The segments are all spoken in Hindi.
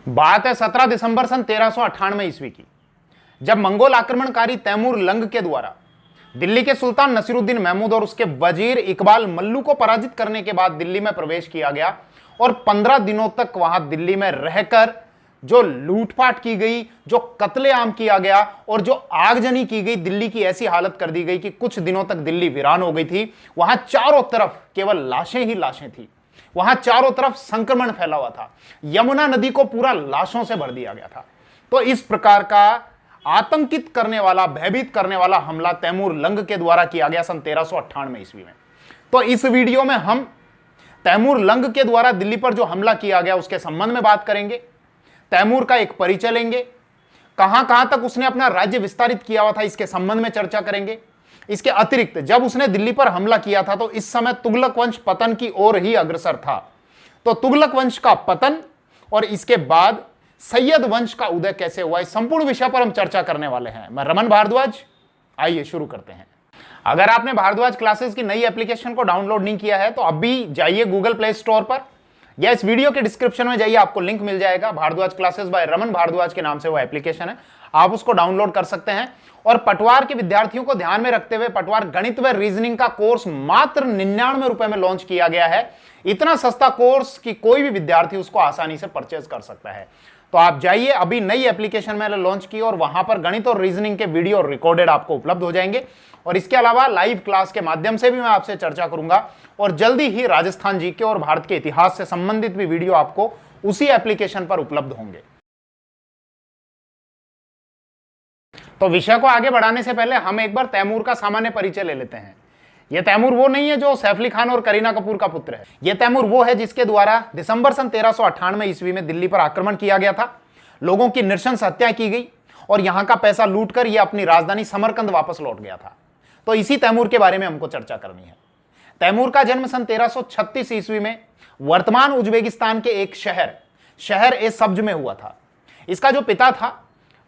बात है 17 दिसंबर सन 1398 ईस्वी की, जब मंगोल आक्रमणकारी तैमूर लंग के द्वारा दिल्ली के सुल्तान नसीरुद्दीन महमूद और उसके वजीर इकबाल मल्लू को पराजित करने के बाद दिल्ली में प्रवेश किया गया और 15 दिनों तक वहां दिल्ली में रहकर जो लूटपाट की गई, जो कत्लेआम किया गया और जो आगजनी की गई, दिल्ली की ऐसी हालत कर दी गई कि कुछ दिनों तक दिल्ली वीरान हो गई थी। वहां चारों तरफ केवल लाशें ही लाशें थी, वहां चारों तरफ संक्रमण फैला हुआ था, यमुना नदी को पूरा लाशों से भर दिया गया था। तो इस प्रकार का आतंकित करने वाला, भयभीत करने वाला हमला तैमूर लंग के द्वारा किया गया सन 1398 ईस्वी में। तो इस वीडियो में हम तैमूर लंग के द्वारा दिल्ली पर जो हमला किया गया उसके संबंध में बात करेंगे, तैमूर का एक परिचय लेंगे, कहां कहां तक उसने अपना राज्य विस्तारित किया हुआ था इसके संबंध में चर्चा करेंगे। इसके अतिरिक्त जब उसने दिल्ली पर हमला किया था तो इस समय तुगलक वंश पतन की ओर ही अग्रसर था। तो तुगलक वंश का पतन और इसके बाद सैयद वंश का उदय कैसे हुआ, इस संपूर्ण विषय पर हम चर्चा करने वाले हैं। मैं रमन भारद्वाज, आइए शुरू करते हैं। अगर आपने भारद्वाज क्लासेस की नई एप्लीकेशन को डाउनलोड नहीं किया है तो अभी जाइए गूगल प्ले स्टोर पर या इस वीडियो के डिस्क्रिप्शन में जाइए, आपको लिंक मिल जाएगा। भारद्वाज क्लासेस बाय रमन भारद्वाज के नाम से वो एप्लीकेशन है, आप उसको डाउनलोड कर सकते हैं। और पटवार के विद्यार्थियों को ध्यान में रखते हुए पटवार गणित व रीजनिंग का कोर्स मात्र 99 रुपए में लॉन्च किया गया है। इतना सस्ता कोर्स कि कोई भी विद्यार्थी उसको आसानी से परचेज कर सकता है। तो आप जाइए, अभी नई एप्लीकेशन मैंने लॉन्च की और वहां पर गणित और रीजनिंग के वीडियो रिकॉर्डेड आपको उपलब्ध हो जाएंगे। और इसके अलावा लाइव क्लास के माध्यम से भी मैं आपसे चर्चा करूंगा और जल्दी ही राजस्थान जीके और भारत के इतिहास से संबंधित भी वीडियो आपको उसी एप्लीकेशन पर उपलब्ध होंगे। तो विषय को आगे बढ़ाने से पहले हम एक बार तैमूर का सामान्य परिचय ले लेते हैं। यह तैमूर वो नहीं है जो सैफ अली खान और करीना कपूर का पुत्र है। यह तैमूर वो है जिसके द्वारा दिसंबर सन 1398 ईस्वी में दिल्ली पर आक्रमण किया गया था, लोगों की नृशंस हत्या की गई और यहां का पैसा लूटकर यह अपनी राजधानी समरकंद वापस लौट गया था। तो इसी तैमूर के बारे में हमको चर्चा करनी है। तैमूर का जन्म सन 1336 ईस्वी में वर्तमान उज्बेकिस्तान के एक शहर ए सब्ज में हुआ था। इसका जो पिता था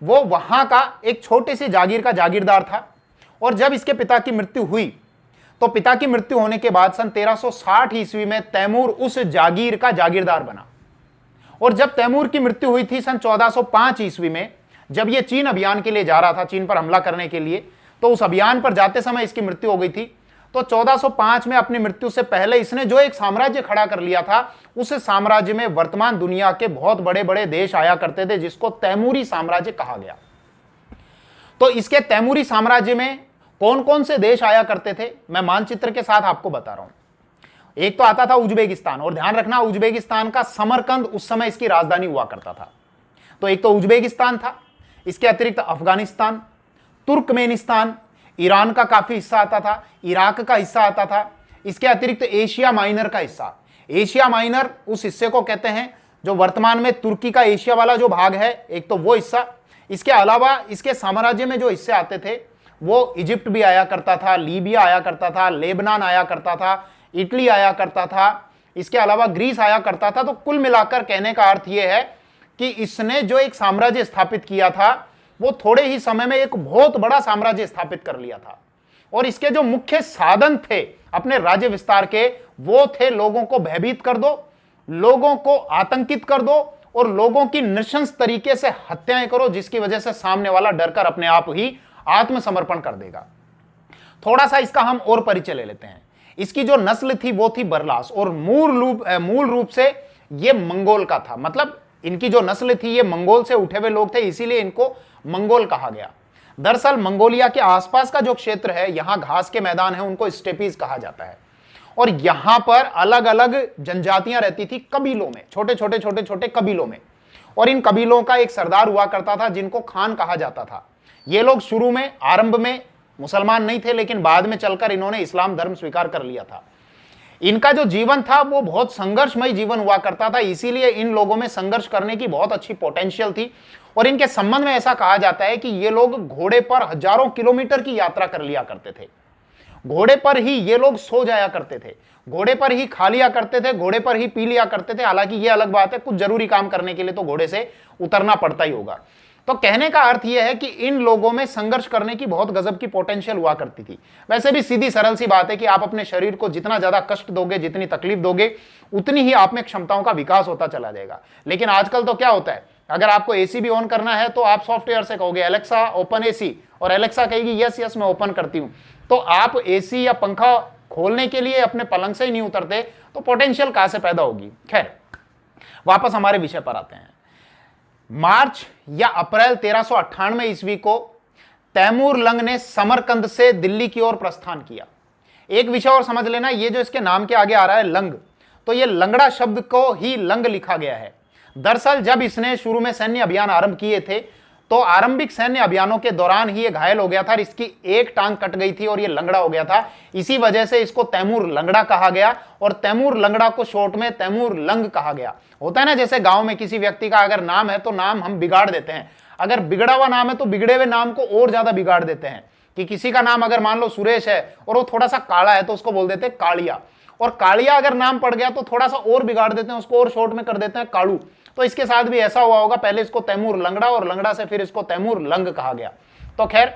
वो वहां का एक छोटे से जागीर का जागीरदार था और जब इसके पिता की मृत्यु हुई तो पिता की मृत्यु होने के बाद सन 1360 ईस्वी में तैमूर उस जागीर का जागीरदार बना। और जब तैमूर की मृत्यु हुई थी सन 1405 ईस्वी में, जब यह चीन अभियान के लिए जा रहा था, चीन पर हमला करने के लिए, तो उस अभियान पर जाते समय इसकी मृत्यु हो गई थी। तो 1405 में अपनी मृत्यु से पहले इसने जो एक साम्राज्य खड़ा कर लिया था, उस साम्राज्य में वर्तमान दुनिया के बहुत बड़े बड़े देश आया करते थे, जिसको तैमूरी साम्राज्य कहा गया। तो इसके तैमूरी साम्राज्य में कौन कौन से देश आया करते थे, मैं मानचित्र के साथ आपको बता रहा हूं। एक तो आता था उज्बेकिस्तान, और ध्यान रखना उज्बेकिस्तान का समरकंद उस समय इसकी राजधानी हुआ करता था। तो एक तो उज्बेकिस्तान था, इसके अतिरिक्त अफगानिस्तान, तुर्कमेनिस्तान, ईरान का काफी हिस्सा आता था, इराक का हिस्सा आता था, इसके अतिरिक्त एशिया माइनर का हिस्सा। एशिया माइनर उस हिस्से को कहते हैं जो वर्तमान में तुर्की का एशिया वाला जो भाग है, एक तो वो हिस्सा। इसके अलावा इसके साम्राज्य में जो हिस्से आते थे वो इजिप्ट भी आया करता था, लीबिया आया करता था, लेबनान आया करता था, इटली आया करता था, इसके अलावा ग्रीस आया करता था। तो कुल मिलाकर कहने का अर्थ यह है कि इसने जो एक साम्राज्य स्थापित किया था वो थोड़े ही समय में एक बहुत बड़ा साम्राज्य स्थापित कर लिया था। और इसके जो मुख्य साधन थे अपने राज्य विस्तार के, वो थे लोगों को भयभीत कर दो, लोगों को आतंकित कर दो और लोगों की नृशंस तरीके से हत्याएं करो, जिसकी वजह से सामने वाला डरकर अपने आप ही आत्मसमर्पण कर देगा। थोड़ा सा इसका हम और परिचय ले लेते हैं। इसकी जो नस्ल थी वो थी बरलास और मूल रूप से ये मंगोल का था। मतलब इनकी जो नस्ल थी ये मंगोल से उठे हुए लोग थे, इसीलिए इनको मंगोल कहा गया। दरअसल मंगोलिया के आसपास का जो क्षेत्र है, यहां घास के मैदान है, उनको स्टेपीज कहा जाता है। और यहां पर अलग अलग जनजातियां रहती थी कबीलों में, छोटे छोटे कबीलों में। और इन कबीलों का एक सरदार हुआ करता था जिनको खान कहा जाता था। ये लोग शुरू में, आरंभ में मुसलमान नहीं थे, लेकिन बाद में चलकर इन्होंने इस्लाम धर्म स्वीकार कर लिया था। इनका जो जीवन था वो बहुत संघर्षमय जीवन हुआ करता था, इसीलिए इन लोगों में संघर्ष करने की बहुत अच्छी पोटेंशियल थी। और इनके संबंध में ऐसा कहा जाता है कि ये लोग घोड़े पर हजारों किलोमीटर की यात्रा कर लिया करते थे। घोड़े पर ही ये लोग सो जाया करते थे, घोड़े पर ही खा लिया करते थे, घोड़े पर ही पी लिया करते थे। हालांकि ये अलग बात है, कुछ जरूरी काम करने के लिए तो घोड़े से उतरना पड़ता ही होगा। तो कहने का अर्थ यह है कि इन लोगों में संघर्ष करने की बहुत गजब की पोटेंशियल हुआ करती थी। वैसे भी सीधी सरल सी बात है कि आप अपने शरीर को जितना ज्यादा कष्ट दोगे, जितनी तकलीफ दोगे, उतनी ही आप में क्षमताओं का विकास होता चला जाएगा। लेकिन आजकल तो क्या होता है, अगर आपको एसी भी ऑन करना है तो आप सॉफ्टवेयर से कहोगे एलेक्सा ओपन एसी, और एलेक्सा कहेगी यस यस मैं ओपन करती हूं। तो आप एसी या पंखा खोलने के लिए अपने पलंग से ही नहीं उतरते, तो पोटेंशियल कहां से पैदा होगी। खैर, वापस हमारे विषय पर आते हैं। मार्च या अप्रैल 1398 ईस्वी को तैमूर लंग ने समरकंद से दिल्ली की ओर प्रस्थान किया। एक विषय और समझ लेना, ये जो इसके नाम के आगे आ रहा है लंग, तो ये लंगड़ा शब्द को ही लंग लिखा गया है। दरअसल जब इसने शुरू में सैन्य अभियान आरंभ किए थे तो आरंभिक सैन्य अभियानों के दौरान ही ये घायल हो गया था और इसकी एक टांग कट गई थी और ये लंगड़ा हो गया था। इसी वजह से इसको तैमूर लंगड़ा कहा गया और तैमूर लंगड़ा को शॉर्ट में तैमूर लंग कहा गया। होता है ना, जैसे गांव में किसी व्यक्ति का अगर नाम है तो नाम हम बिगाड़ देते हैं, अगर बिगड़ा हुआ नाम है तो बिगड़े हुए नाम को और ज्यादा बिगाड़ देते हैं। कि किसी का नाम अगर मान लो सुरेश है और वो थोड़ा सा काला है तो उसको बोल देते हैं कालिया, और कालिया अगर नाम पड़ गया तो थोड़ा सा और बिगाड़ देते हैं उसको और शॉर्ट में कर देते हैं कालू। तो इसके साथ भी ऐसा हुआ होगा, पहले इसको तैमूर लंगड़ा और लंगड़ा से फिर इसको तैमूर लंग कहा गया। तो खैर,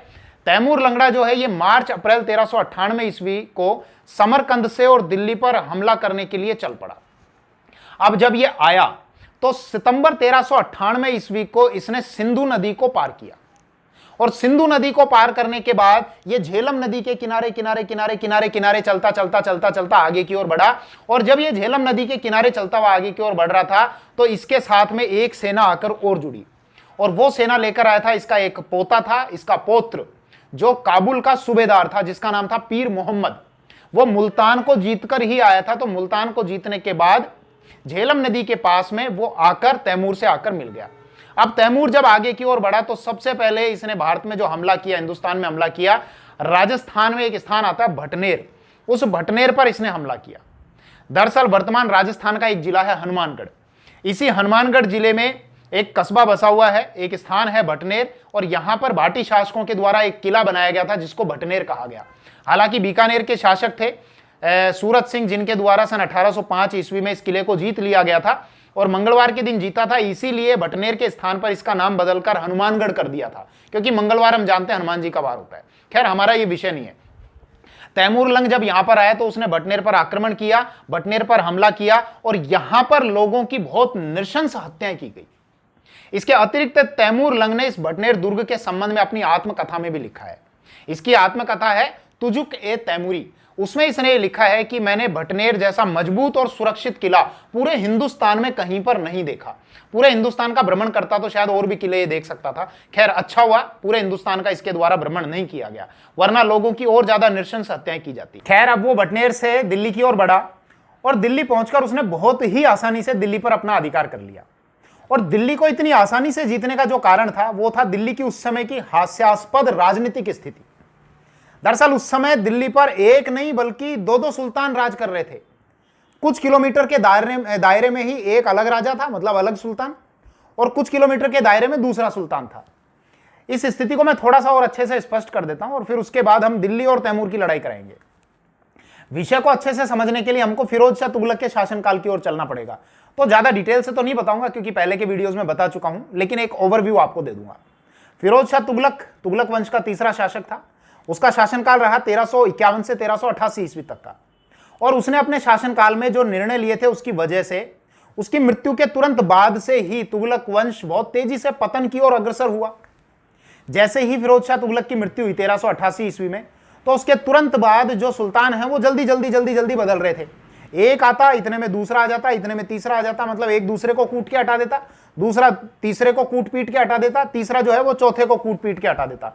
तैमूर लंगड़ा जो है ये मार्च अप्रैल 1398 ईस्वी को समरकंद से और दिल्ली पर हमला करने के लिए चल पड़ा। अब जब ये आया तो सितंबर 1398 ईस्वी को इसने सिंधु नदी को पार किया और सिंधु नदी को पार करने के बाद ये झेलम नदी के किनारे किनारे किनारे किनारे किनारे चलता चलता चलता चलता आगे की ओर बढ़ा। और जब ये झेलम नदी के किनारे चलता हुआ आगे की ओर बढ़ रहा था तो इसके साथ में एक सेना आकर और जुड़ी, और वो सेना लेकर आया था इसका एक पोता था, इसका पौत्र जो काबुल का सूबेदार था जिसका नाम था पीर मोहम्मद। वो मुल्तान को जीतकर ही आया था। तो मुल्तान को जीतने के बाद झेलम नदी के पास में वो आकर तैमूर से आकर मिल गया। अब तैमूर जब आगे की ओर बढ़ा तो सबसे पहले इसने भारत में जो हमला किया, हिंदुस्तान में हमला किया, राजस्थान में एक स्थान आता है भटनेर, उस भटनेर पर इसने हमला किया। दरअसल वर्तमान राजस्थान का एक जिला है हनुमानगढ़। इसी हनुमानगढ़ जिले में एक कस्बा बसा हुआ है, एक स्थान है भटनेर, और यहां पर भाटी शासकों के द्वारा एक किला बनाया गया था जिसको भटनेर कहा गया। हालांकि बीकानेर के शासक थे सूरत सिंह, जिनके द्वारा सन 1805 ईस्वी में इस किले को जीत लिया गया था और मंगलवार के दिन जीता था, इसीलिए भटनेर के स्थान पर इसका नाम बदलकर हनुमानगढ़ कर दिया था, क्योंकि मंगलवार हम जानते हैं हनुमान जी का वार होता है। खैर, हमारा ये विषय नहीं है। तैमूर लंग जब यहां पर आया तो उसने भटनेर पर आक्रमण किया, भटनेर पर हमला किया और यहां पर लोगों की बहुत नृशंस हत्याएं की गई। इसके अतिरिक्त तैमूर लंग ने इस भटनेर दुर्ग के संबंध में अपनी आत्मकथा में भी लिखा है। इसकी आत्मकथा है तुजुक ए तैमूरी। उसमें इसने लिखा है कि मैंने भटनेर जैसा मजबूत और सुरक्षित किला पूरे हिंदुस्तान में कहीं पर नहीं देखा। पूरे हिंदुस्तान का भ्रमण करता तो शायद और भी किले ये देख सकता था। खैर, अच्छा हुआ पूरे हिंदुस्तान का इसके द्वारा भ्रमण नहीं किया गया, वरना लोगों की और ज्यादा नृशंस हत्याएं की जाती। खैर, अब वो भटनेर से दिल्ली की ओर बढ़ा और दिल्ली पहुंचकर उसने बहुत ही आसानी से दिल्ली पर अपना अधिकार कर लिया। और दिल्ली को इतनी आसानी से जीतने का जो कारण था वो था दिल्ली की उस समय की हास्यास्पद राजनीतिक स्थिति। दरअसल उस समय दिल्ली पर एक नहीं बल्कि दो दो सुल्तान राज कर रहे थे। कुछ किलोमीटर के दायरे में ही एक अलग राजा था, मतलब अलग सुल्तान, और कुछ किलोमीटर के दायरे में दूसरा सुल्तान था। इस स्थिति को मैं थोड़ा सा और अच्छे से स्पष्ट कर देता हूं और फिर उसके बाद हम दिल्ली और तैमूर की लड़ाई कराएंगे। विषय को अच्छे से समझने के लिए हमको फिरोज शाह तुगलक के शासनकाल की ओर चलना पड़ेगा। तो ज्यादा डिटेल से तो नहीं बताऊंगा क्योंकि पहले के वीडियोस में बता चुका हूं, लेकिन एक ओवरव्यू आपको दे दूंगा। फिरोज शाह तुगलक वंश का तीसरा शासक था। उसका शासनकाल रहा 1351 से 1388 ईस्वी तक का, और उसने अपने शासनकाल में जो निर्णय लिए थे उसकी वजह से उसकी मृत्यु के तुरंत बाद से ही तुगलक वंश बहुत तेजी से पतन की ओर अग्रसर हुआ। जैसे ही फिरोज शाह तुगलक की मृत्यु हुई 1388 ईस्वी में, तो उसके तुरंत बाद जो सुल्तान है वो जल्दी जल्दी जल्दी जल्दी बदल रहे थे। एक आता, इतने में दूसरा आ जाता, इतने में तीसरा आ जाता, मतलब एक दूसरे को कूट के हटा देता, दूसरा तीसरे को कूट पीट के हटा देता, तीसरा जो है वो चौथे को कूट पीट के हटा देता।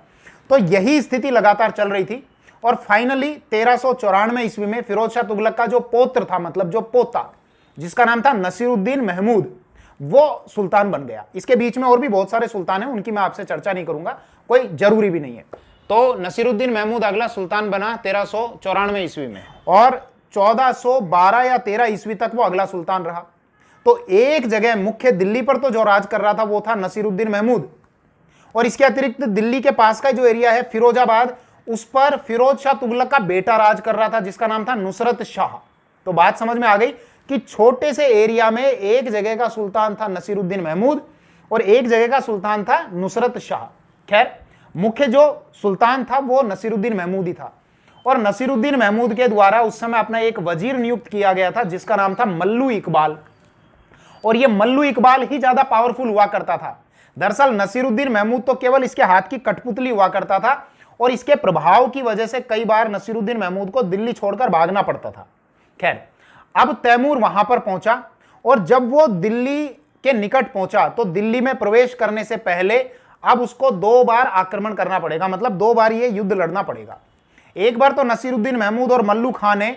तो यही स्थिति लगातार चल रही थी और फाइनली 1394 ईस्वी में फिरोज शाह तुगलक का जो पौत्र था, मतलब जो पोता, जिसका नाम था नसीरुद्दीन महमूद, वो सुल्तान बन गया। इसके बीच में और भी बहुत सारे सुल्तान हैं, उनकी मैं आपसे चर्चा नहीं करूंगा, कोई जरूरी भी नहीं है। तो नसीरुद्दीन महमूद अगला सुल्तान बना 1394 ईस्वी में और 1412 या 13 ईस्वी तक वो अगला सुल्तान रहा। तो एक जगह मुख्य दिल्ली पर तो जो राज कर रहा था वो था नसीरुद्दीन महमूद, और इसके अतिरिक्त दिल्ली के पास का जो एरिया है फिरोजाबाद, उस पर फिरोज शाह तुगलक का बेटा राज कर रहा था जिसका नाम था नुसरत शाह। तो बात समझ में आ गई कि छोटे से एरिया में एक जगह का सुल्तान था नसीरुद्दीन महमूद और एक जगह का सुल्तान था नुसरत शाह। खैर, मुख्य जो सुल्तान था वो नसीरुद्दीन महमूद ही था, और नसीरुद्दीन महमूद के द्वारा उस समय अपना एक वजीर नियुक्त किया गया था जिसका नाम था मल्लू इकबाल, और ये मल्लू इकबाल ही ज्यादा पावरफुल हुआ करता था। दरअसल नसीरुद्दीन महमूद तो केवल इसके हाथ की कठपुतली हुआ करता था, और इसके प्रभाव की वजह से कई बार नसीरुद्दीन महमूद को दिल्ली छोड़कर भागना पड़ता था। खैर, अब तैमूर वहां पर पहुंचा, और जब वो दिल्ली के निकट पहुंचा तो दिल्ली में प्रवेश करने से पहले अब उसको 2 बार आक्रमण करना पड़ेगा, मतलब 2 बार ये युद्ध लड़ना पड़ेगा। एक बार तो नसीरुद्दीन महमूद और मल्लू खां ने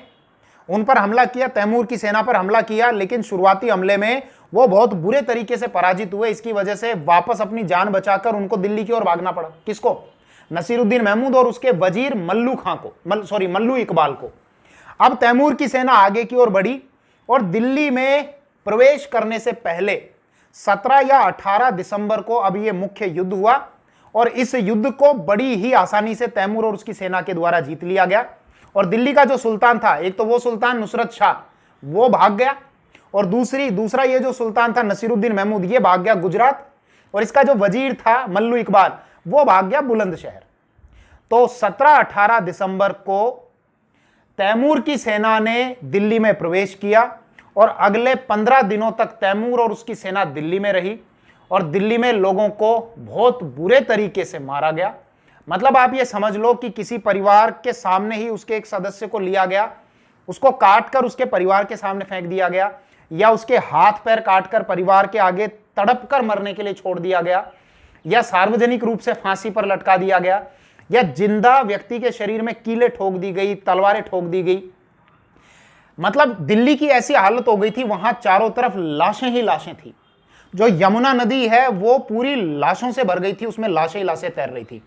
उन पर हमला किया, तैमूर की सेना पर हमला किया, लेकिन शुरुआती हमले में वो बहुत बुरे तरीके से पराजित हुए। इसकी वजह से वापस अपनी जान बचाकर उनको दिल्ली की ओर भागना पड़ा। किसको? नसीरुद्दीन महमूद और उसके वजीर मल्लू खां को, मल्लू इकबाल को। अब तैमूर की सेना आगे की ओर बढ़ी, और दिल्ली में प्रवेश करने से पहले 17 या 18 दिसंबर को अब यह मुख्य युद्ध हुआ, और इस युद्ध को बड़ी ही आसानी से तैमूर और उसकी सेना के द्वारा जीत लिया गया। और दिल्ली का जो सुल्तान था, एक तो वो सुल्तान नुसरत शाह, वो भाग गया, और दूसरा ये जो सुल्तान था नसीरुद्दीन महमूद, ये भाग गया गुजरात, और इसका जो वजीर था मल्लू इकबाल, वो भाग गया बुलंदशहर। तो 17-18 दिसंबर को तैमूर की सेना ने दिल्ली में प्रवेश किया, और अगले 15 दिनों तक तैमूर और उसकी सेना दिल्ली में रही, और दिल्ली में लोगों को बहुत बुरे तरीके से मारा गया। मतलब आप ये समझ लो कि किसी परिवार के सामने ही उसके एक सदस्य को लिया गया, उसको काटकर उसके परिवार के सामने फेंक दिया गया, या उसके हाथ पैर काटकर परिवार के आगे तड़प कर मरने के लिए छोड़ दिया गया, या सार्वजनिक रूप से फांसी पर लटका दिया गया, या जिंदा व्यक्ति के शरीर में कीलें ठोक दी गई, तलवारें ठोक दी गई। मतलब दिल्ली की ऐसी हालत हो गई थी, वहां चारों तरफ लाशें ही लाशें थी। जो यमुना नदी है वो पूरी लाशों से भर गई थी, उसमें लाशें ही लाशें तैर रही थी।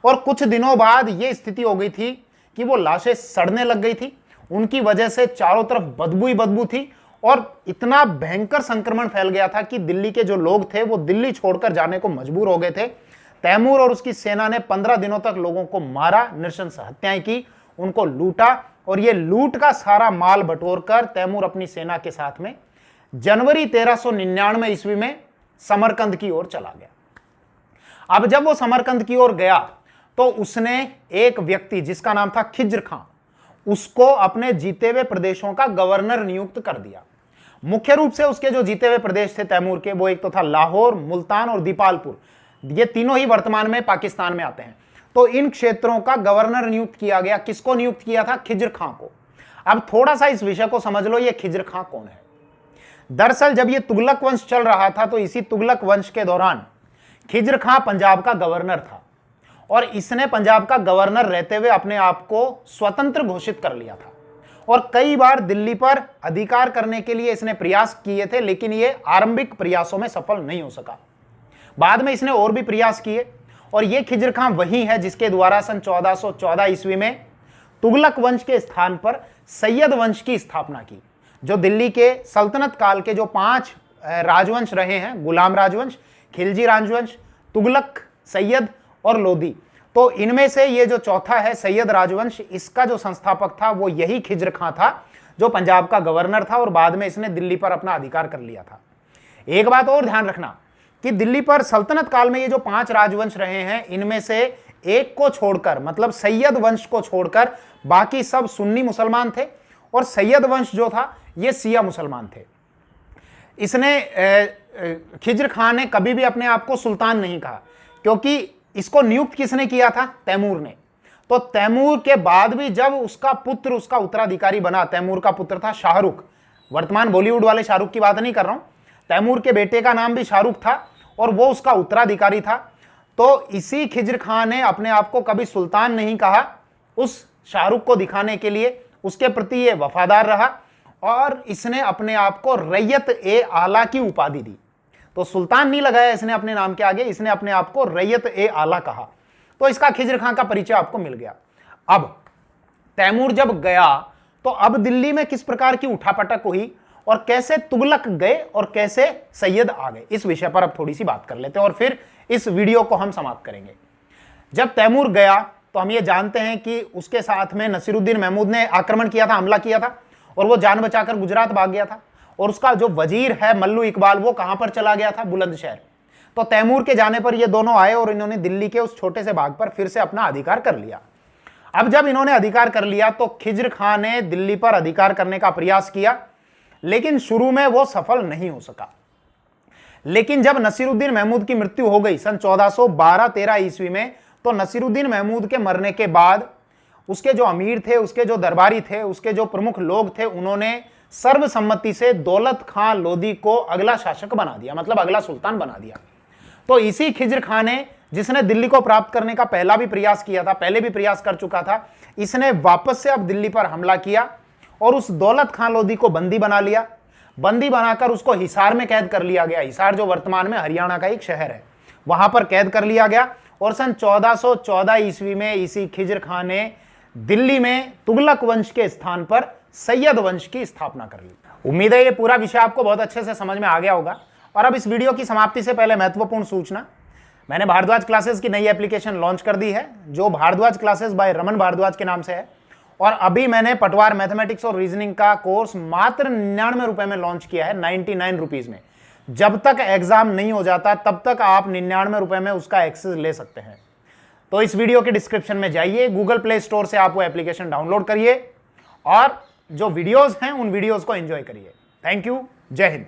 और कुछ दिनों बाद ये स्थिति हो गई थी कि वो लाशें सड़ने लग गई थी, उनकी वजह से चारों तरफ बदबू ही बदबू थी, और इतना भयंकर संक्रमण फैल गया था कि दिल्ली के जो लोग थे वो दिल्ली छोड़कर जाने को मजबूर हो गए थे। तैमूर और उसकी सेना ने 15 दिनों तक लोगों को मारा, नृशंस हत्याएं की, उनको लूटा, और ये लूट का सारा माल बटोरकर तैमूर अपनी सेना के साथ में जनवरी 1399 ईस्वी में समरकंद की ओर चला गया। अब जब वो समरकंद की ओर गया तो उसने एक व्यक्ति जिसका नाम था खिज्र खां, उसको अपने जीते हुए प्रदेशों का गवर्नर नियुक्त कर दिया। मुख्य रूप से उसके जो जीते हुए प्रदेश थे तैमूर के, वो एक तो था लाहौर, मुल्तान और दीपालपुर। ये तीनों ही वर्तमान में पाकिस्तान में आते हैं। तो इन क्षेत्रों का गवर्नर नियुक्त किया गया। किसको नियुक्त किया था? खिज्र खां को। अब थोड़ा सा इस विषय को समझ लो, ये खिज्र खां कौन है। दरअसल जब ये तुगलक वंश चल रहा था तो इसी तुगलक वंश के दौरान खिज्र खां पंजाब का गवर्नर था, और इसने पंजाब का गवर्नर रहते हुए अपने आप को स्वतंत्र घोषित कर लिया था, और कई बार दिल्ली पर अधिकार करने के लिए इसने प्रयास किए थे, लेकिन ये आरंभिक प्रयासों में सफल नहीं हो सका। बाद में इसने और भी प्रयास किए, और ये खिज्र खां वही है जिसके द्वारा सन 1414 ईस्वी में तुगलक वंश के स्थान पर सैयद वंश की स्थापना की। जो दिल्ली के सल्तनत काल के जो 5 राजवंश रहे हैं, गुलाम राजवंश, खिलजी राजवंश, तुगलक, सैयद और लोधी, तो इनमें से ये जो चौथा है सैयद राजवंश, इसका जो संस्थापक था वो यही खिज्र खां था, जो पंजाब का गवर्नर था, और बाद में इसने दिल्ली पर अपना अधिकार कर लिया था। एक बात और ध्यान रखना कि दिल्ली पर सल्तनत काल में ये जो 5 राजवंश रहे हैं, इनमें से एक को छोड़कर, मतलब सैयद वंश को छोड़कर, बाकी सब सुन्नी मुसलमान थे, और सैयद वंश जो था ये सिया मुसलमान थे। इसने खिज्र खां ने कभी भी अपने आप को सुल्तान नहीं कहा, क्योंकि इसको नियुक्त किसने किया था? तैमूर ने। तो तैमूर के बाद भी जब उसका पुत्र उसका उत्तराधिकारी बना, तैमूर का पुत्र था शाहरुख, वर्तमान बॉलीवुड वाले शाहरुख की बात नहीं कर रहा हूं, तैमूर के बेटे का नाम भी शाहरुख था, और वो उसका उत्तराधिकारी था। तो इसी खिज्र खां ने अपने आप को कभी सुल्तान नहीं कहा, उस शाहरुख को दिखाने के लिए उसके प्रति ये वफादार रहा, और इसने अपने आप को रैयत ए आला की उपाधि दी। तो सुल्तान नहीं लगाया इसने अपने नाम के आगे, इसने अपने आप को रैयत ए आला कहा। तो इसका खिज्र खां का परिचय आपको मिल गया। अब तैमूर जब गया तो अब दिल्ली में किस प्रकार की उठापटक हुई, और कैसे तुगलक गए और कैसे सैयद आ गए, इस विषय पर अब थोड़ी सी बात कर लेते हैं, और फिर इस वीडियो को हम समाप्त करेंगे। जब तैमूर गया तो हम ये जानते हैं कि उसके साथ में नसीरुद्दीन महमूद ने आक्रमण किया था, हमला किया था, और वो जान बचाकर गुजरात भाग गया था। और उसका जो वजीर है मल्लू इकबाल, वो कहां पर चला गया था? बुलंदशहर। तो तैमूर के जाने पर ये दोनों आए और इन्होंने दिल्ली के उस छोटे से भाग पर फिर से अपना अधिकार कर लिया। अब जब इन्होंने अधिकार कर लिया तो खिज्र खां ने दिल्ली पर अधिकार करने का प्रयास किया, लेकिन शुरू में वो सफल नहीं हो सका। लेकिन जब नसीरुद्दीन महमूद की मृत्यु हो गई सन 1412-13 ईस्वी में, तो नसीरुद्दीन महमूद के मरने के बाद उसके जो अमीर थे, उसके जो दरबारी थे, उसके जो प्रमुख लोग थे, उन्होंने सर्वसम्मति से दौलत खां लोधी को अगला शासक बना दिया, मतलब अगला सुल्तान बना दिया। तो इसी खिज्र खां ने, जिसने दिल्ली को प्राप्त करने का पहला भी प्रयास किया था, पहले भी प्रयास कर चुका था, इसने वापस से अब दिल्ली पर हमला किया और उस दौलत खां लोधी को बंदी बना लिया। बंदी बनाकर उसको हिसार में कैद कर लिया गया। हिसार जो वर्तमान में हरियाणा का एक शहर है, वहां पर कैद कर लिया गया। और सन 1414 ईस्वी में इसी खिज्र खां ने दिल्ली में तुगलक वंश के स्थान पर सैयद वंश की स्थापना कर ली। उम्मीद है ये पूरा विषय आपको बहुत अच्छे से समझ में आ गया होगा। और अब इस वीडियो की समाप्ति से पहले महत्वपूर्ण सूचना, मैंने भारद्वाज क्लासेस की नई एप्लीकेशन लॉन्च कर दी है, जो भारद्वाज क्लासेस बाय रमन भारद्वाज के नाम से है। और अभी मैंने पटवार मैथमेटिक्स और रीजनिंग का कोर्स मात्र 99 रुपए में लॉन्च किया है, 99 रुपीज में। जब तक एग्जाम नहीं हो जाता तब तक आप 99 रुपए में उसका एक्सेस ले सकते हैं। तो इस वीडियो के डिस्क्रिप्शन में जाइए, गूगल प्ले स्टोर से आप वो एप्लीकेशन डाउनलोड करिए और जो वीडियोस हैं उन वीडियोस को एंजॉय करिए। थैंक यू, जय हिंद।